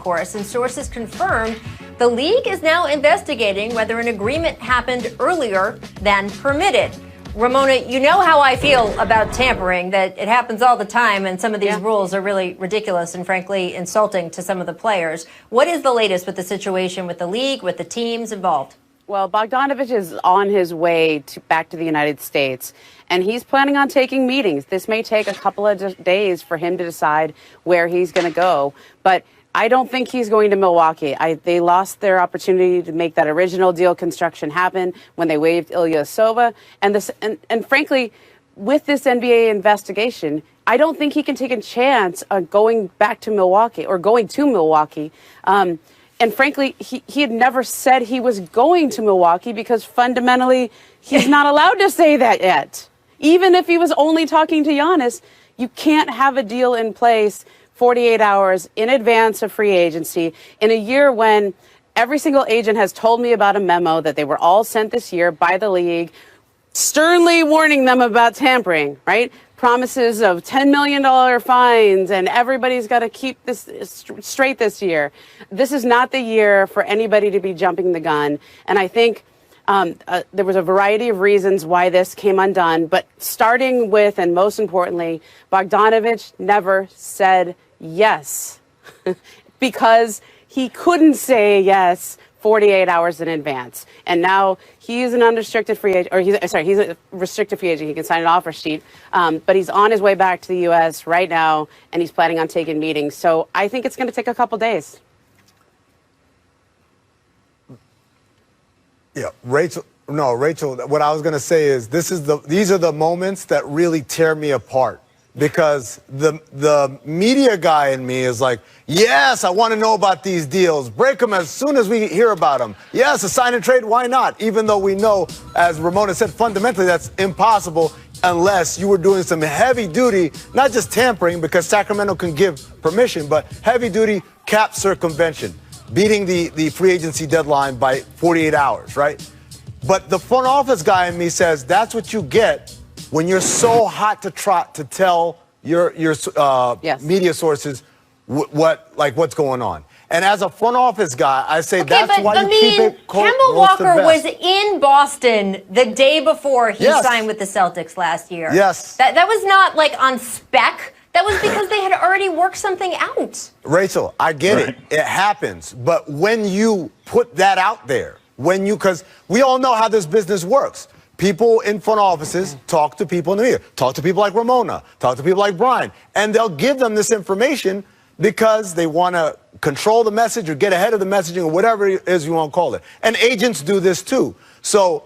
course, and sources confirmed the league is now investigating whether an agreement happened earlier than permitted. Ramona, you know how I feel about tampering, that it happens all the time, and some of these rules are really ridiculous and frankly insulting to some of the players. What is the latest with the situation with the league, with the teams involved? Well, Bogdanovic is on his way back to the United States, and he's planning on taking meetings. This may take a couple of days for him to decide where he's going to go, but I don't think he's going to Milwaukee. They lost their opportunity to make that original deal construction happen when they waived Ilyasova. And frankly, with this NBA investigation, I don't think he can take a chance on going back to Milwaukee or going to Milwaukee. And frankly, he had never said he was going to Milwaukee because fundamentally he's not allowed to say that yet. Even if he was only talking to Giannis, you can't have a deal in place 48 hours in advance of free agency in a year when every single agent has told me about a memo that they were all sent this year by the league, sternly warning them about tampering, right? Promises of $10 million fines, and everybody's got to keep this straight this year. This is not the year for anybody to be jumping the gun. And I think there was a variety of reasons why this came undone, but starting with, and most importantly, Bogdanovic never said yes because he couldn't say yes 48 hours in advance. And now he's an unrestricted free agent, or he's a restricted free agent. He can sign an offer sheet, but he's on his way back to the U.S. right now, and he's planning on taking meetings. So I think it's going to take a couple days. Yeah, Rachel, what I was going to say is these are the moments that really tear me apart, because the media guy in me is like, yes, I want to know about these deals. Break them as soon as we hear about them. Yes, a sign and trade, why not? Even though we know, as Ramona said, fundamentally that's impossible unless you were doing some heavy duty, not just tampering, because Sacramento can give permission, but heavy duty cap circumvention, beating the free agency deadline by 48 hours, right? But the front office guy in me says that's what you get when you're so hot to trot to tell your media sources what's going on. And as a front office guy, I say that's why you keep it close. Kemba Walker was in Boston the day before he signed with the Celtics last year. Yes. That was not like on spec. That was because they had already worked something out. Rachel, I get it. It happens. But when you put that out there, because we all know how this business works. People in front offices talk to people in the media, talk to people like Ramona, talk to people like Brian, and they'll give them this information because they want to control the message or get ahead of the messaging or whatever it is you want to call it. And agents do this too. So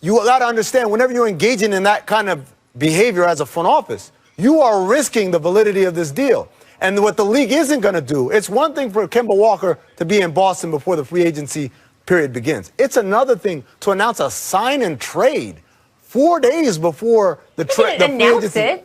you got to understand, whenever you're engaging in that kind of behavior as a front office, you are risking the validity of this deal. And what the league isn't going to do, it's one thing for Kemba Walker to be in Boston before the free agency period begins. It's another thing to announce a sign and trade 4 days before the free agency.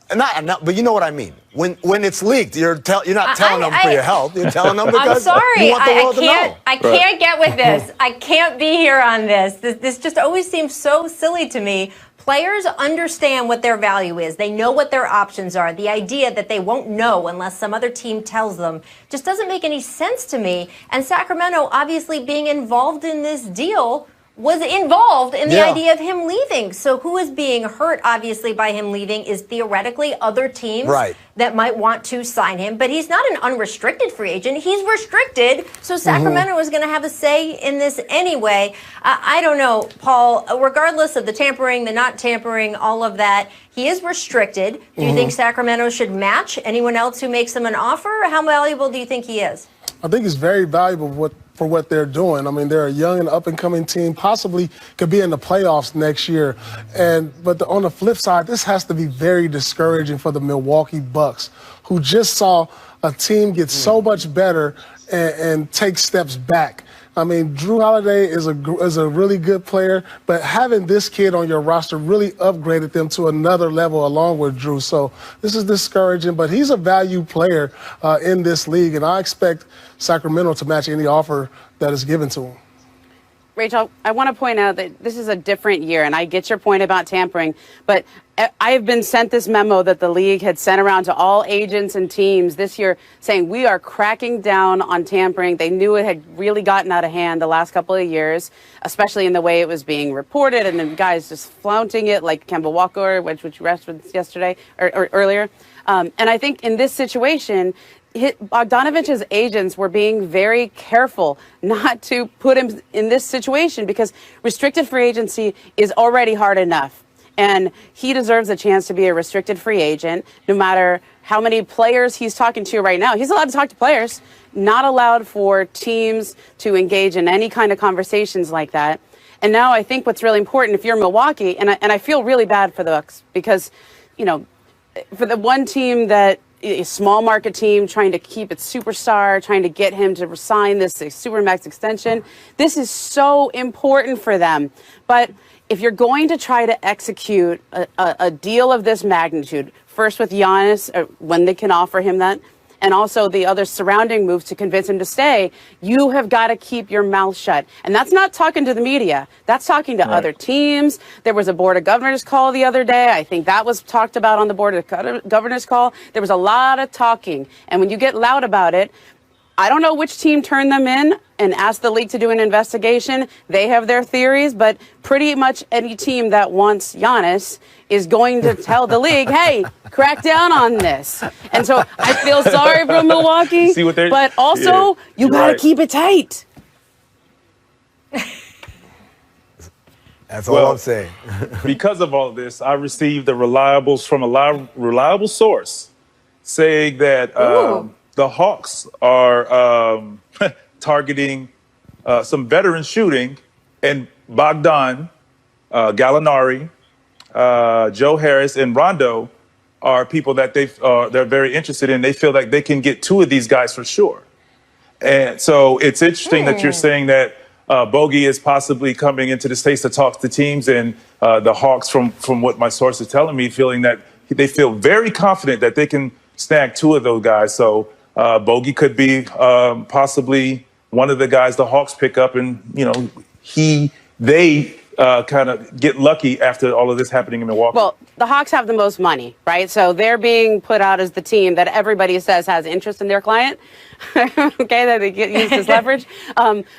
But you know what I mean. When it's leaked, you're not telling them for your health. You're telling them because you want the world to know. I can't get with this. I can't be here on this. This just always seems so silly to me. Players understand what their value is. They know what their options are. The idea that they won't know unless some other team tells them just doesn't make any sense to me. And Sacramento, obviously being involved in this deal, was involved in the idea of him leaving. So who is being hurt, obviously, by him leaving is theoretically other teams that might want to sign him. But he's not an unrestricted free agent. He's restricted. So Sacramento is going to have a say in this anyway. I don't know, Paul, regardless of the tampering, the not tampering, all of that, he is restricted. Do you think Sacramento should match anyone else who makes him an offer? How valuable do you think he is? I think he's very valuable for what they're doing. I mean, they're a young and up-and-coming team, possibly could be in the playoffs next year. But on the flip side, this has to be very discouraging for the Milwaukee Bucks, who just saw a team get so much better and take steps back. I mean, Drew Holiday is a really good player, but having this kid on your roster really upgraded them to another level along with Drew. So this is discouraging, but he's a value player in this league, and I expect Sacramento to match any offer that is given to him. Rachel, I want to point out that this is a different year, and I get your point about tampering, but I have been sent this memo that the league had sent around to all agents and teams this year saying we are cracking down on tampering. They knew it had really gotten out of hand the last couple of years, especially in the way it was being reported, and then guys just flaunting it like Kemba Walker, which you referenced yesterday or earlier. And I think in this situation, Bogdanovic's agents were being very careful not to put him in this situation because restricted free agency is already hard enough. And he deserves a chance to be a restricted free agent, no matter how many players he's talking to right now. He's allowed to talk to players, not allowed for teams to engage in any kind of conversations like that. And now I think what's really important, if you're Milwaukee, and I feel really bad for the Bucks because, you know, for the one team that a small market team trying to keep its superstar, trying to get him to sign this supermax extension. This is so important for them. But if you're going to try to execute a deal of this magnitude, first with Giannis, when they can offer him that, and also the other surrounding moves to convince him to stay, you have got to keep your mouth shut. And that's not talking to the media. That's talking to other teams. There was a Board of Governors call the other day. I think that was talked about on the Board of Governors call. There was a lot of talking. And when you get loud about it, I don't know which team turned them in and asked the league to do an investigation. They have their theories, but pretty much any team that wants Giannis is going to tell the league, hey, crack down on this. And so I feel sorry for Milwaukee, but also you got to keep it tight. That's all I'm saying. Because of all this, I received the reliables from a reliable source saying that the Hawks are targeting some veteran shooting, and Bogdan, Gallinari, Joe Harris, and Rondo are people that they're very interested in. They feel like they can get two of these guys for sure. And so it's interesting that you're saying that Bogey is possibly coming into the States to talk to teams, and the Hawks, from what my source is telling me, feeling that they feel very confident that they can snag two of those guys. So Bogey could be possibly one of the guys the Hawks pick up, and they kind of get lucky after all of this happening in Milwaukee. Well, the Hawks have the most money, right? So they're being put out as the team that everybody says has interest in their client. Okay, that they use as leverage.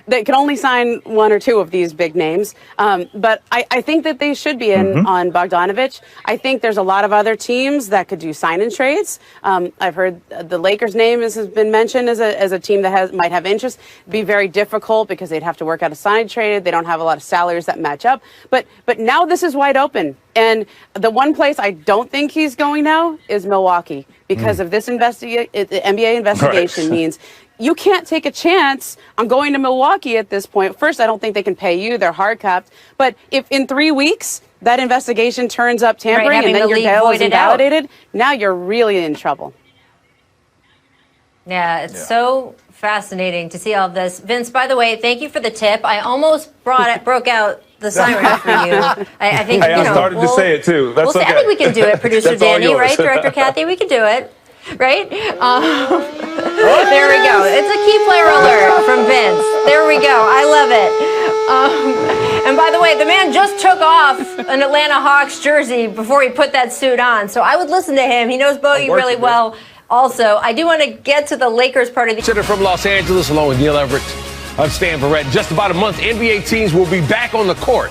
They can only sign one or two of these big names. But I think that they should be in on Bogdanovic. I think there's a lot of other teams that could do sign-in trades. I've heard the Lakers' name has been mentioned as a team that might have interest. It'd be very difficult because they'd have to work out a sign trade. They don't have a lot of salaries that match up. But now this is wide open. And the one place I don't think he's going now is Milwaukee because of this NBA investigation means you can't take a chance on going to Milwaukee at this point. First, I don't think they can pay you. They're hard capped. But if in 3 weeks that investigation turns up tampering and then your deal is invalidated, now you're really in trouble. Yeah, it's so fascinating to see all of this. Vince, by the way, thank you for the tip. I almost broke out the siren for you. I think I started to say it too. That's okay. I think we can do it, producer Danny, right? Director Kathy, we can do it, right? There we go. It's a key player alert from Vince. There we go. I love it. And by the way, the man just took off an Atlanta Hawks jersey before he put that suit on. So I would listen to him. He knows Bogey really well. Also, I do want to get to the Lakers part of the... Senator from Los Angeles, along with Neil Everett. I'm Stan Verrett. In just about a month, NBA teams will be back on the court.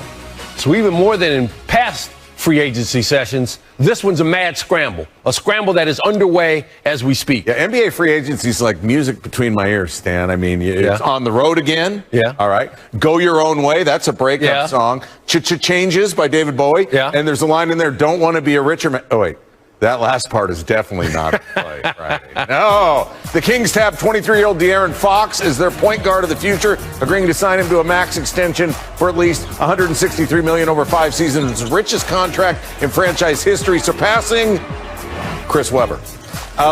So even more than in past free agency sessions, this one's a mad scramble. A scramble that is underway as we speak. Yeah, NBA free agency is like music between my ears, Stan. I mean, it's on the road again. Yeah. All right. Go Your Own Way. That's a breakup song. Changes by David Bowie. Yeah. And there's a line in there, don't want to be a richer man. Oh, wait. That last part is definitely not Friday. No. The Kings tapped 23-year-old De'Aaron Fox as their point guard of the future, agreeing to sign him to a max extension for at least $163 million over 5 seasons. His richest contract in franchise history, surpassing Chris Webber.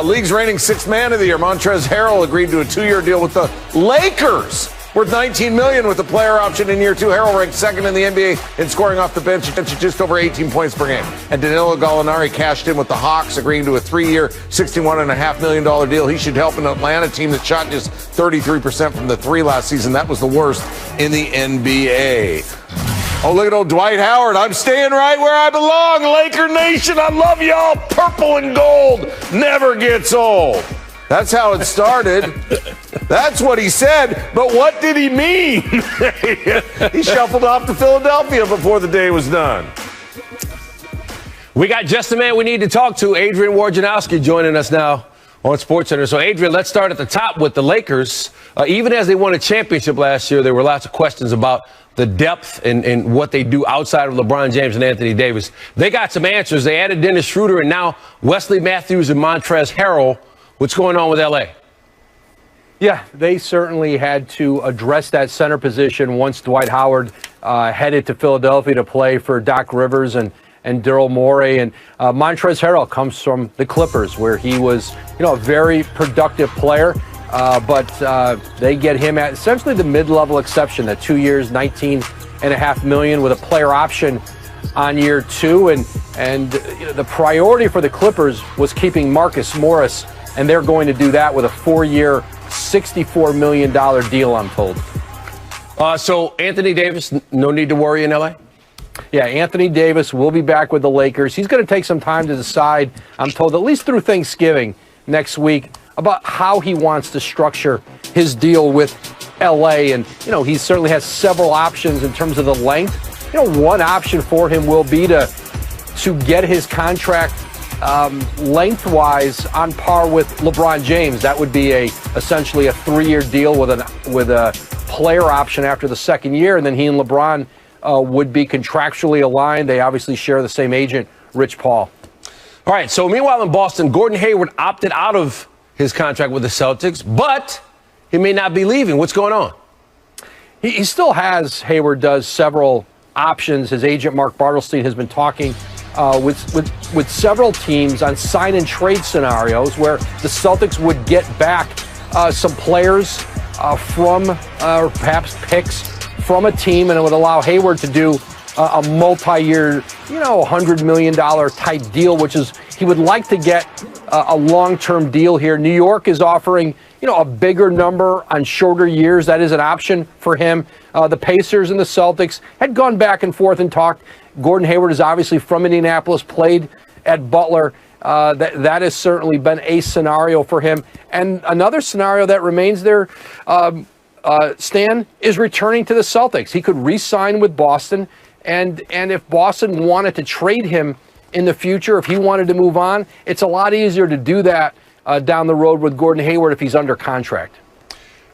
League's reigning 6th man of the year, Montrezl Harrell, agreed to a 2-year deal with the Lakers worth $19 million with a player option in year 2. Harrell ranked second in the NBA in scoring off the bench at just over 18 points per game. And Danilo Gallinari cashed in with the Hawks, agreeing to a 3-year, $61.5 million deal. He should help an Atlanta team that shot just 33% from the three last season. That was the worst in the NBA. Oh, look at old Dwight Howard. I'm staying right where I belong. Laker Nation, I love y'all. Purple and gold never gets old. That's how it started. That's what he said. But what did he mean? He shuffled off to Philadelphia before the day was done. We got just the man we need to talk to, Adrian Wojnarowski, joining us now on SportsCenter. So, Adrian, let's start at the top with the Lakers. Even as they won a championship last year, there were lots of questions about the depth and what they do outside of LeBron James and Anthony Davis. They got some answers. They added Dennis Schroeder and now Wesley Matthews and Montrezl Harrell. What's going on with L.A.? Yeah, they certainly had to address that center position once Dwight Howard headed to Philadelphia to play for Doc Rivers and Daryl Morey. And Montrezl Harrell comes from the Clippers, where he was, a very productive player. But they get him at essentially the mid-level exception, the 2 years, $19.5 million with a player option on year 2. And the priority for the Clippers was keeping Marcus Morris, and they're going to do that with a 4-year, $64 million deal, I'm told. So Anthony Davis, no need to worry in L.A.? Yeah, Anthony Davis will be back with the Lakers. He's going to take some time to decide, I'm told, at least through Thanksgiving next week, about how he wants to structure his deal with L.A. And, he certainly has several options in terms of the length. One option for him will be to get his contract lengthwise on par with LeBron James. That would be essentially a 3-year deal with a player option after the second year, and then he and LeBron would be contractually aligned. They obviously share the same agent, Rich Paul. All right, so meanwhile in Boston, Gordon Hayward opted out of his contract with the Celtics, but he may not be leaving. What's going on? He still has, Hayward does, several options. His agent, Mark Bartelstein, has been talking with several teams on sign and trade scenarios where the Celtics would get back some players from, or perhaps picks from a team, and it would allow Hayward to do a multi-year, $100 million type deal, which is, he would like to get a long-term deal here. New York is offering, a bigger number on shorter years. That is an option for him. The Pacers and the Celtics had gone back and forth and talked. Gordon Hayward is obviously from Indianapolis, played at Butler. That has certainly been a scenario for him. And another scenario that remains there, Stan, is returning to the Celtics. He could re-sign with Boston, and if Boston wanted to trade him in the future, if he wanted to move on, it's a lot easier to do that down the road with Gordon Hayward if he's under contract.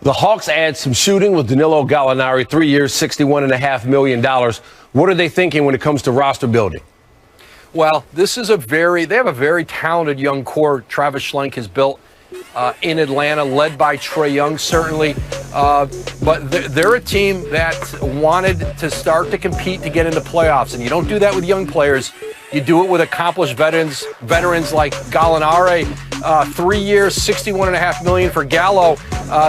The Hawks add some shooting with Danilo Gallinari, 3 years, $61.5 million. What are they thinking when it comes to roster building? Well, they have a very talented young core Travis Schlenk has built in Atlanta, led by Trae Young, certainly. But they're a team that wanted to start to compete to get into playoffs. And you don't do that with young players. You do it with accomplished veterans like Gallinari. 3 years, $61.5 million for Gallo.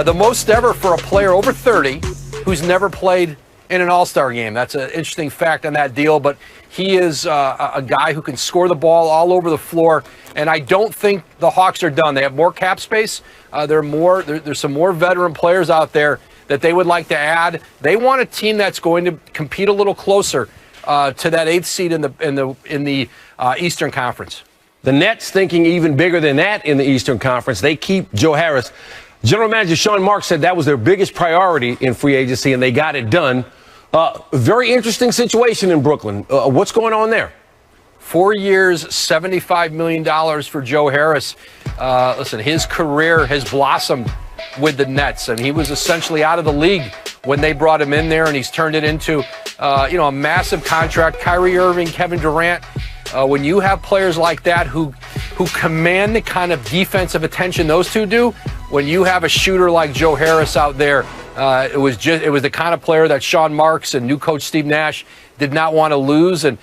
The most ever for a player over 30 who's never played in an All-Star game. That's an interesting fact on that deal. But he is a guy who can score the ball all over the floor. And I don't think the Hawks are done. They have more cap space. There's some more veteran players out there that they would like to add. They want a team that's going to compete a little closer to that 8th seed in the Eastern Conference. The Nets thinking even bigger than that in the Eastern Conference. They keep Joe Harris. General Manager Sean Marks said that was their biggest priority in free agency, and they got it done. Very interesting situation in Brooklyn. What's going on there? 4 years, $75 million for Joe Harris. Listen, his career has blossomed with the Nets, and he was essentially out of the league when they brought him in there, and he's turned it into a massive contract. Kyrie Irving, Kevin Durant. When you have players like that who command the kind of defensive attention those two do, when you have a shooter like Joe Harris out there, it was the kind of player that Sean Marks and new coach Steve Nash did not want to lose, and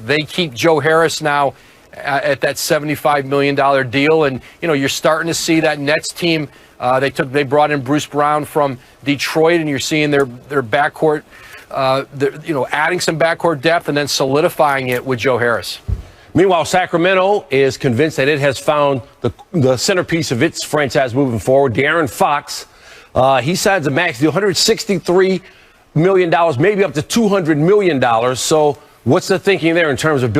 they keep Joe Harris now at that $75 million deal. And you're starting to see that Nets team They brought in Bruce Brown from Detroit, and you're seeing their backcourt, adding some backcourt depth and then solidifying it with Joe Harris. Meanwhile, Sacramento is convinced that it has found the centerpiece of its franchise moving forward. De'Aaron Fox, he signs a max deal, $163 million, maybe up to $200 million. So what's the thinking there in terms of